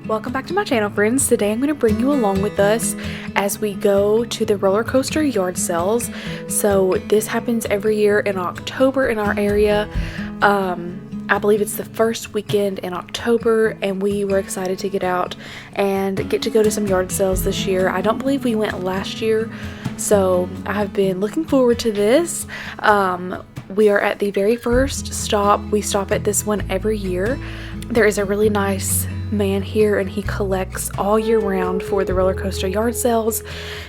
Welcome back to my channel, friends. Today I'm going to bring you along with us as we go to the roller coaster yard sales. So this happens every year in October in our area. I believe it's the first weekend in October, and we were excited to get out and get to go to some yard sales this year. I don't believe we went last year, so I have been looking forward to this. We are at the very first stop. We stop at this one every year. There is a really nice man here, and he collects all year round for the roller coaster yard sales.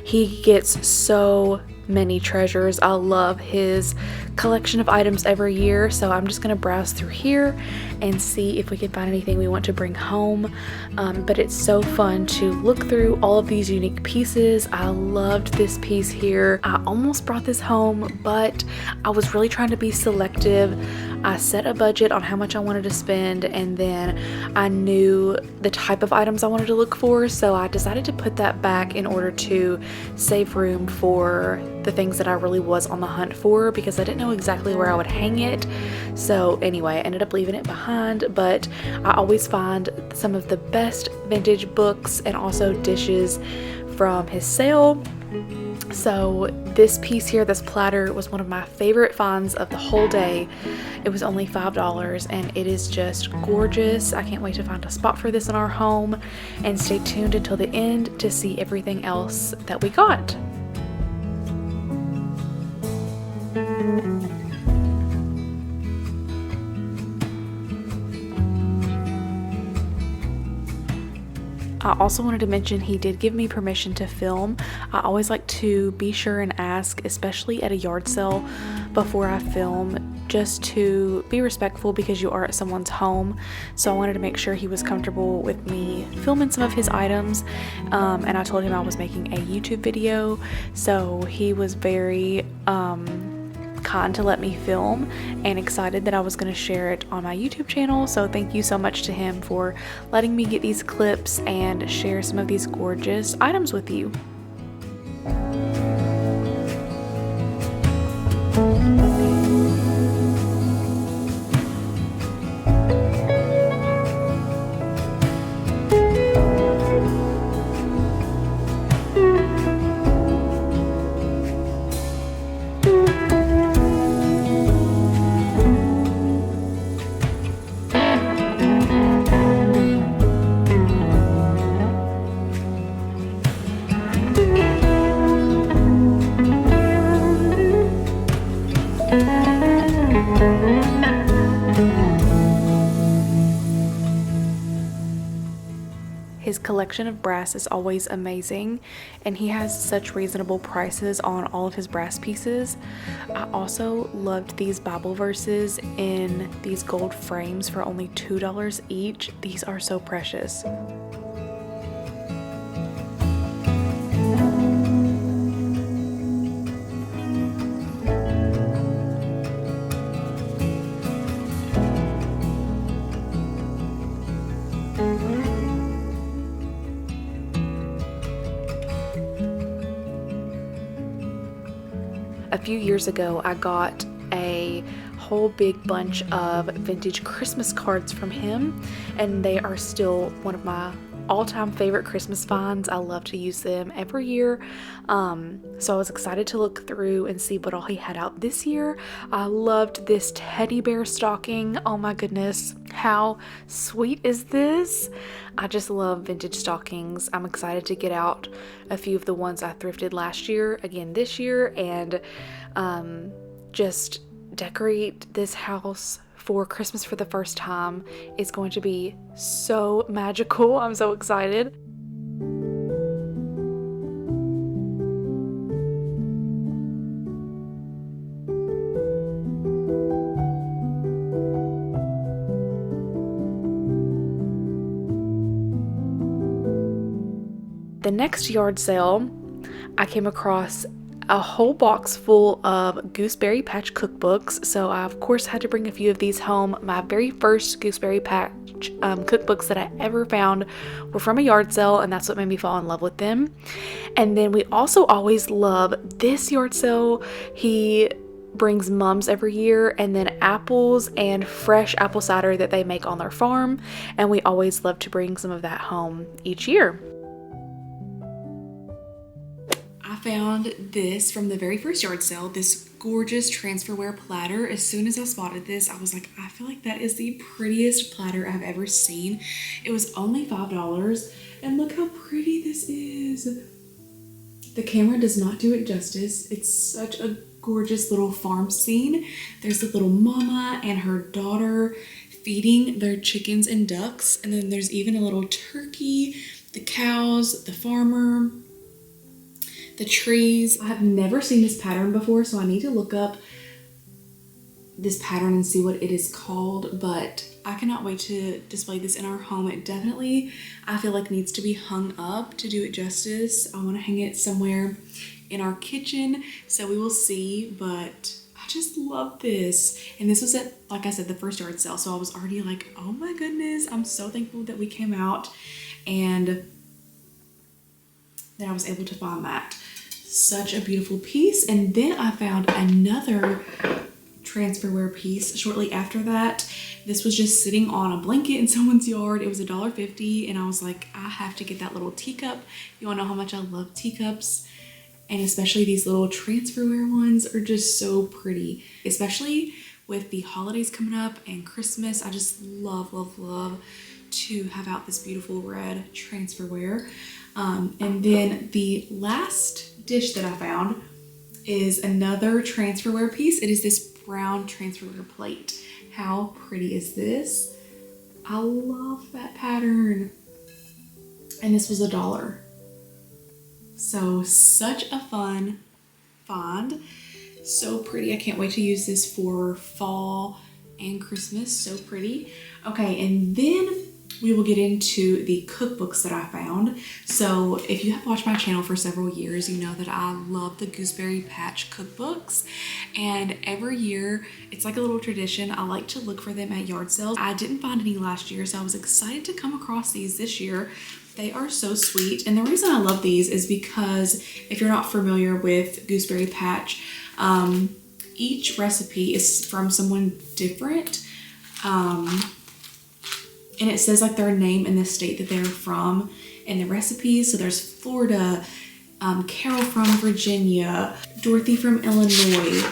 He gets so many treasures. I love his collection of items every year, so I'm just gonna browse through here and see if we can find anything we want to bring home. But it's so fun to look through all of these unique pieces. I loved this piece here. I almost brought this home, but I was really trying to be selective. I set a budget on how much I wanted to spend, and then I knew the type of items I wanted to look for, so I decided to put that back in order to save room for the things that I really was on the hunt for, because I didn't know exactly where I would hang it. So anyway, I ended up leaving it behind, but I always find some of the best vintage books and also dishes from his sale. So this piece here, this platter, was one of my favorite finds of the whole day. It was only $5 and it is just gorgeous. I can't wait to find a spot for this in our home, and stay tuned until the end to see everything else that we got. I also wanted to mention he did give me permission to film. I always like to be sure and ask, especially at a yard sale, before I film, just to be respectful because you are at someone's home. So I wanted to make sure he was comfortable with me filming some of his items, and I told him I was making a YouTube video, so he was very kind to let me film and excited that I was going to share it on my YouTube channel. So thank you so much to him for letting me get these clips and share some of these gorgeous items with you. His collection of brass is always amazing, and he has such reasonable prices on all of his brass pieces. I also loved these Bible verses in these gold frames for only $2 each. These are so precious. A few years ago, I got a whole big bunch of vintage Christmas cards from him, and they are still one of my all-time favorite Christmas finds. I love to use them every year. So I was excited to look through and see what all he had out this year. I loved this teddy bear stocking. Oh my goodness, how sweet is this? I just love vintage stockings. I'm excited to get out a few of the ones I thrifted last year again this year, and just decorate this house for Christmas for the first time. It's going to be so magical. I'm so excited. The next yard sale, I came across a whole box full of Gooseberry Patch cookbooks, so I of course had to bring a few of these home. My very first Gooseberry Patch cookbooks that I ever found were from a yard sale, and that's what made me fall in love with them. And then we also always love this yard sale. He brings mums every year, and then apples and fresh apple cider that they make on their farm, and we always love to bring some of that home each year. I found this from the very first yard sale, this gorgeous transferware platter. As soon as I spotted this, I was like, I feel like that is the prettiest platter I've ever seen. It was only $5, and look how pretty this is. The camera does not do it justice. It's such a gorgeous little farm scene. There's a little mama and her daughter feeding their chickens and ducks, and then there's even a little turkey, the cows, the farmer, the trees. I have never seen this pattern before, so I need to look up this pattern and see what it is called, but I cannot wait to display this in our home. It definitely, I feel like, needs to be hung up to do it justice. I want to hang it somewhere in our kitchen, so we will see, but I just love this. And this was at, like I said, the first yard sale, so I was already like, oh my goodness, I'm so thankful that we came out and that I was able to find that. Such a beautiful piece. And then I found another transferware piece shortly after that. This was just sitting on a blanket in someone's yard. It was $1.50, and I was like, I have to get that little teacup. You all know how much I love teacups, and especially these little transferware ones are just so pretty, especially with the holidays coming up and Christmas. I just love, love, love to have out this beautiful red transferware. And then the last dish that I found is another transferware piece. It is this brown transferware plate. How pretty is this? I love that pattern. And this was $1. So such a fun find. So pretty. I can't wait to use this for fall and Christmas. So pretty. Okay, and then we will get into the cookbooks that I found. So if you have watched my channel for several years, you know that I love the Gooseberry Patch cookbooks. And every year, it's like a little tradition. I like to look for them at yard sales. I didn't find any last year, so I was excited to come across these this year. They are so sweet. And the reason I love these is because if you're not familiar with Gooseberry Patch, each recipe is from someone different. And it says like their name and the state that they're from in the recipes. So there's Florida, Carol from Virginia, Dorothy from Illinois,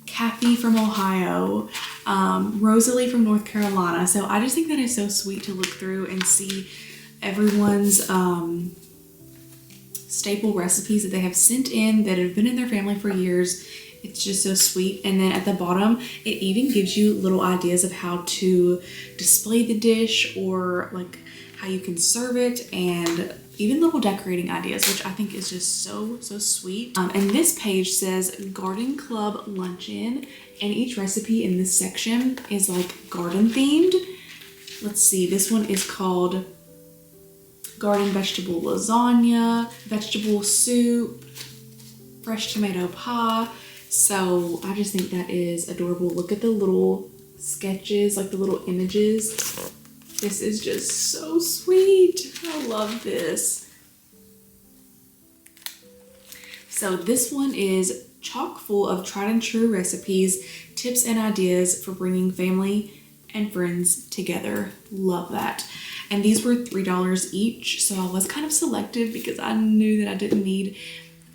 Kathy from Ohio, Rosalie from North Carolina. So I just think that is so sweet to look through and see everyone's staple recipes that they have sent in that have been in their family for years. It's just so sweet. And then at the bottom, it even gives you little ideas of how to display the dish or like how you can serve it, and even little decorating ideas, which I think is just so, so sweet. And this page says Garden Club Luncheon, and each recipe in this section is like garden themed. Let's see, this one is called Garden Vegetable Lasagna, Vegetable Soup, Fresh Tomato Pie. So I just think that is adorable. Look at the little sketches, like the little images. This is just so sweet. I love this. So this one is chock full of tried and true recipes, tips and ideas for bringing family and friends together. Love that. And these were $3 each. So I was kind of selective because I knew that I didn't need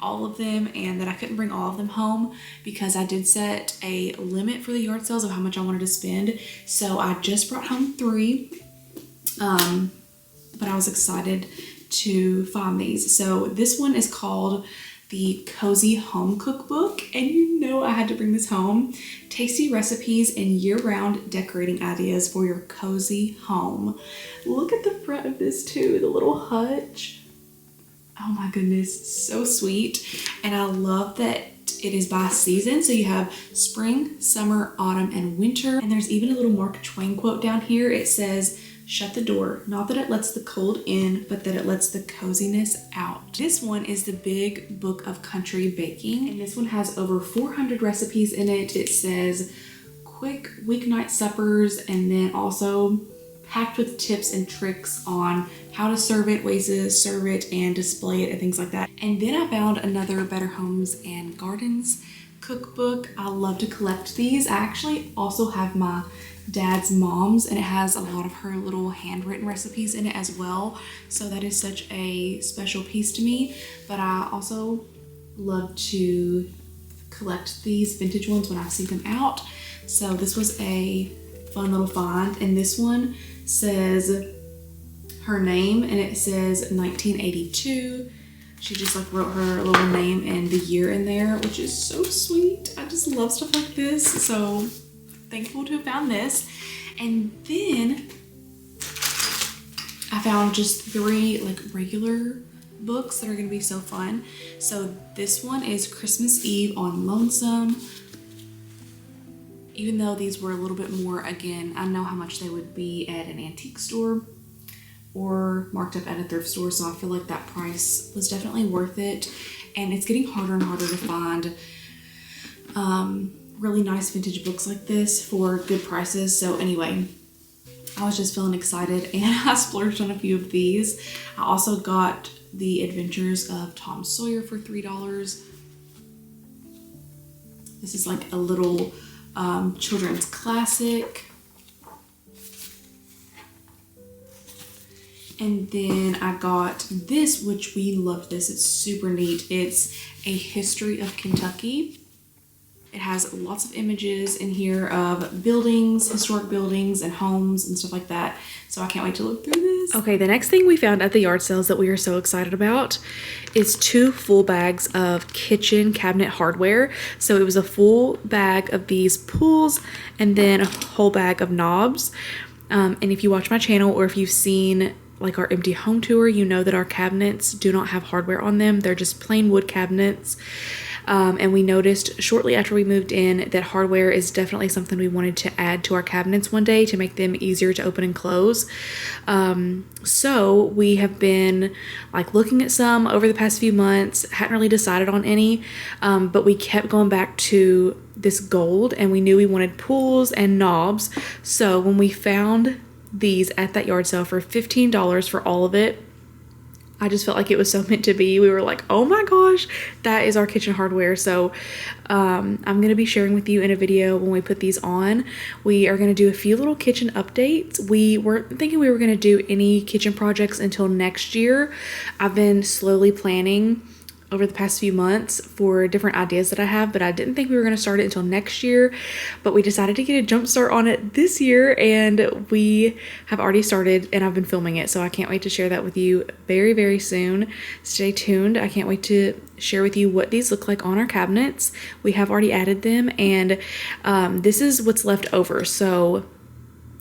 all of them and that I couldn't bring all of them home, because I did set a limit for the yard sales of how much I wanted to spend. So I just brought home 3, but I was excited to find these. So this one is called the Cozy Home Cookbook, and you know I had to bring this home. Tasty recipes and year-round decorating ideas for your cozy home. Look at the front of this too, the little hutch. Oh my goodness, so sweet. And I love that it is by season. So you have spring, summer, autumn, and winter. And there's even a little Mark Twain quote down here. It says, "Shut the door. Not that it lets the cold in, but that it lets the coziness out." This one is the Big Book of Country Baking. And this one has over 400 recipes in it. It says quick weeknight suppers, and then also packed with tips and tricks on how to serve it, ways to serve it and display it, and things like that. And then I found another Better Homes and Gardens cookbook. I love to collect these. I actually also have my dad's mom's, and it has a lot of her little handwritten recipes in it as well. So that is such a special piece to me. But I also love to collect these vintage ones when I see them out. So this was a fun little find, and this one says her name and it says 1982. She just like wrote her little name and the year in there, which is so sweet. I just love stuff like this. So thankful to have found this. And then I found just 3 like regular books that are gonna be so fun. So this one is Christmas Eve on Lonesome. Even though these were a little bit more, again, I know how much they would be at an antique store or marked up at a thrift store, so I feel like that price was definitely worth it. And it's getting harder and harder to find really nice vintage books like this for good prices. So anyway, I was just feeling excited and I splurged on a few of these. I also got The Adventures of Tom Sawyer for $3. This is like a little children's classic. And then I got this, which we love this. It's super neat. It's a history of Kentucky. It has lots of images in here of buildings, historic buildings and homes and stuff like that. So I can't wait to look through this. Okay, the next thing we found at the yard sales that we are so excited about is 2 full bags of kitchen cabinet hardware. So it was a full bag of these pulls and then a whole bag of knobs. And if you watch my channel or if you've seen like our empty home tour, you know that our cabinets do not have hardware on them. They're just plain wood cabinets. And we noticed shortly after we moved in that hardware is definitely something we wanted to add to our cabinets one day to make them easier to open and close. So we have been like looking at some over the past few months, hadn't really decided on any, but we kept going back to this gold and we knew we wanted pulls and knobs. So when we found these at that yard sale for $15 for all of it, I just felt like it was so meant to be. We were like, oh my gosh, that is our kitchen hardware. So I'm going to be sharing with you in a video when we put these on. We are going to do a few little kitchen updates. We weren't thinking we were going to do any kitchen projects until next year. I've been slowly planning over the past few months for different ideas that I have, but I didn't think we were going to start it until next year. But we decided to get a jump start on it this year, and we have already started and I've been filming it. So I can't wait to share that with you very, very soon. Stay tuned. I can't wait to share with you what these look like on our cabinets. We have already added them, and this is what's left over. So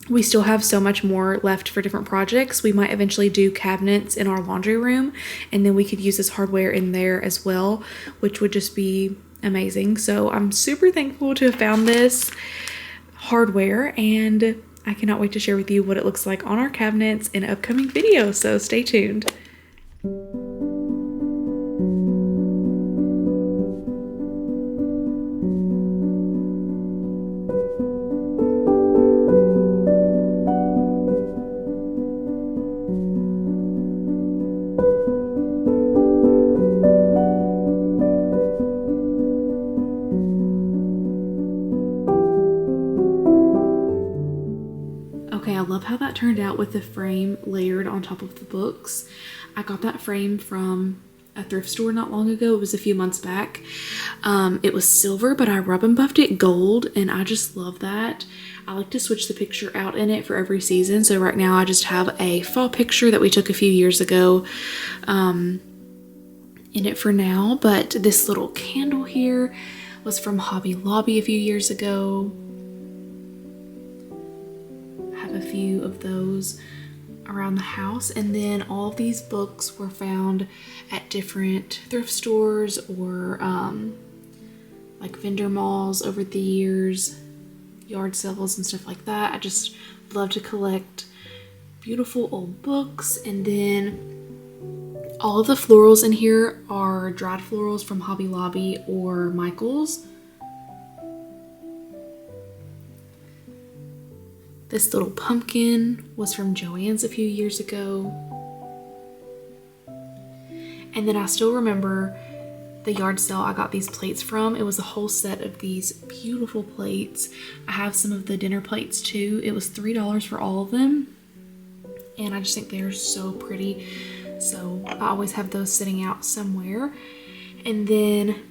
we still have so much more left for different projects. We might eventually do cabinets in our laundry room, and then we could use this hardware in there as well, which would just be amazing. So I'm super thankful to have found this hardware, and I cannot wait to share with you what it looks like on our cabinets in an upcoming video. So stay tuned. Okay, I love how that turned out with the frame layered on top of the books. I got that frame from a thrift store not long ago. It was a few months back. It was silver, but I rub and buffed it gold, and I just love that. I like to switch the picture out in it for every season. So right now I just have a fall picture that we took a few years ago in it for now. But this little candle here was from Hobby Lobby a few years ago. A few of those around the house, and then all of these books were found at different thrift stores or like vendor malls over the years, yard sales and stuff like that. I just love to collect beautiful old books. And then all of the florals in here are dried florals from Hobby Lobby or Michael's. This little pumpkin was from Joann's a few years ago. And then I still remember the yard sale I got these plates from. It was a whole set of these beautiful plates. I have some of the dinner plates too. It was $3 for all of them. And I just think they're so pretty. So I always have those sitting out somewhere. And then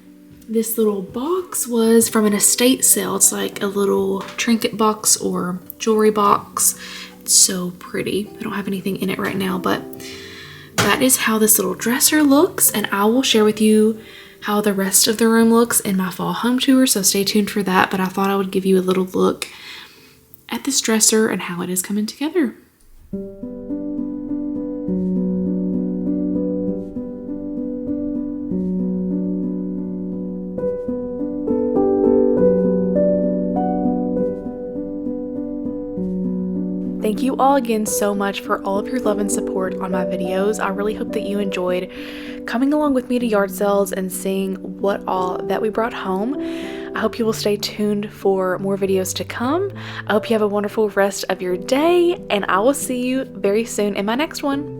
this little box was from an estate sale. It's like a little trinket box or jewelry box. It's so pretty. I don't have anything in it right now, but that is how this little dresser looks. And I will share with you how the rest of the room looks in my fall home tour. So stay tuned for that. But I thought I would give you a little look at this dresser and how it is coming together. Thank you all again so much for all of your love and support on my videos. I really hope that you enjoyed coming along with me to yard sales and seeing what all that we brought home. I hope you will stay tuned for more videos to come. I hope you have a wonderful rest of your day, and I will see you very soon in my next one.